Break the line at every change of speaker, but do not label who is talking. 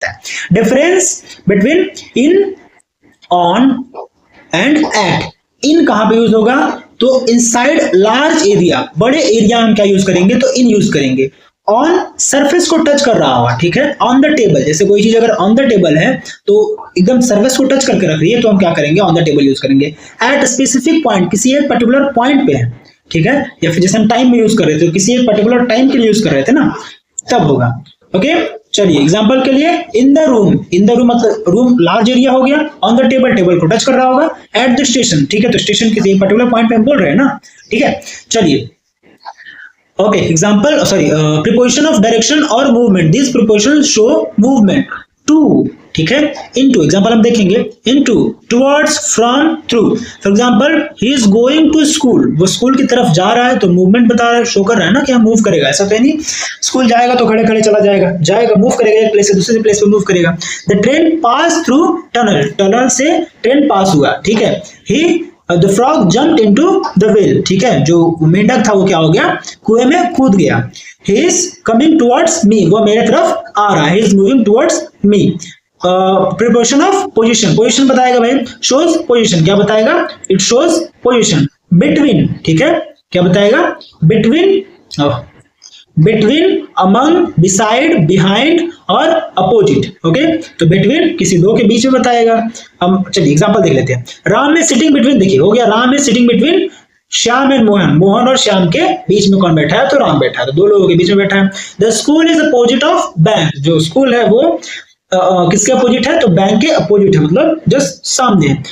सकता है। Difference between in, on and at. In कहां पे यूज होगा? तो इनसाइड लार्ज एरिया, बड़े एरिया में क्या यूज करेंगे? तो इन यूज करेंगे। ऑन सरफेस को टच कर रहा होगा, ठीक है। ऑन द टेबल, जैसे कोई चीज अगर ऑन द टेबल है तो एकदम सरफेस को टच करके रख रही है तो हम क्या करेंगे? ऑन द टेबल यूज करेंगे। एट स्पेसिफिक पॉइंट, किसी एक पर्टिकुलर पॉइंट पे है, ठीक है। या फिर जैसे हम टाइम में यूज कर रहे थे, किसी एक पर्टिकुलर टाइम के लिए यूज कर रहे थे ना, तब होगा। ओके, चलिए एग्जांपल के लिए, in the room, in the room मतलब रूम लार्ज एरिया हो गया। ऑन द टेबल, टेबल को टच कर रहा होगा। एट द स्टेशन, ठीक है, तो स्टेशन किसी एक पर्टिकुलर पॉइंट पे हम बोल रहे हैं ना, ठीक है। चलिए okay, example, sorry, preposition of direction और movement, this preposition show movement. To, ठीक है, इनटू, एग्जांपल हम देखेंगे, into, towards, from, through. For example, he is going to school, वो स्कूल की तरफ जा रहा है, तो मूवमेंट बता रहा है, शो कर रहा है ना कि हम मूव करेगा। ऐसा तो नहीं स्कूल जाएगा तो खड़े खड़े चला जाएगा, जाएगा मूव करेगा, एक प्लेस से दूसरे प्लेस पे मूव करेगा। The train pass through tunnel, tunnel से ट्रेन पास हुआ, ठीक है। He the frog jumped into the well, ठीक है, जो मेंढक था वो क्या हो गया? कुएं में कूद गया। He is coming towards me, वो मेरे तरफ आ रहा है। He is moving towards me. Preposition of position, position बताएगा भाई, शोज पोजीशन, क्या बताएगा? It shows position. बिटवीन, ठीक है, क्या बताएगा? Between, between, among, beside, behind और अपोजिट। ओके, तो बिटवीन किसी दो के बीच में बताएगा। हम चलिए एग्जांपल देख लेते हैं। राम इज सिटिंग बिटवीन, देखिए हो गया, Ram is sitting between Shyam and Mohan, Mohan और श्याम के बीच में कौन बैठा है? तो राम बैठा है, तो दो लोगों के बीच में बैठा है। The school is opposite of bank, जो स्कूल है वो किसके अपोजिट है? तो बैंक के अपोजिट है, मतलब जस्ट सामने है।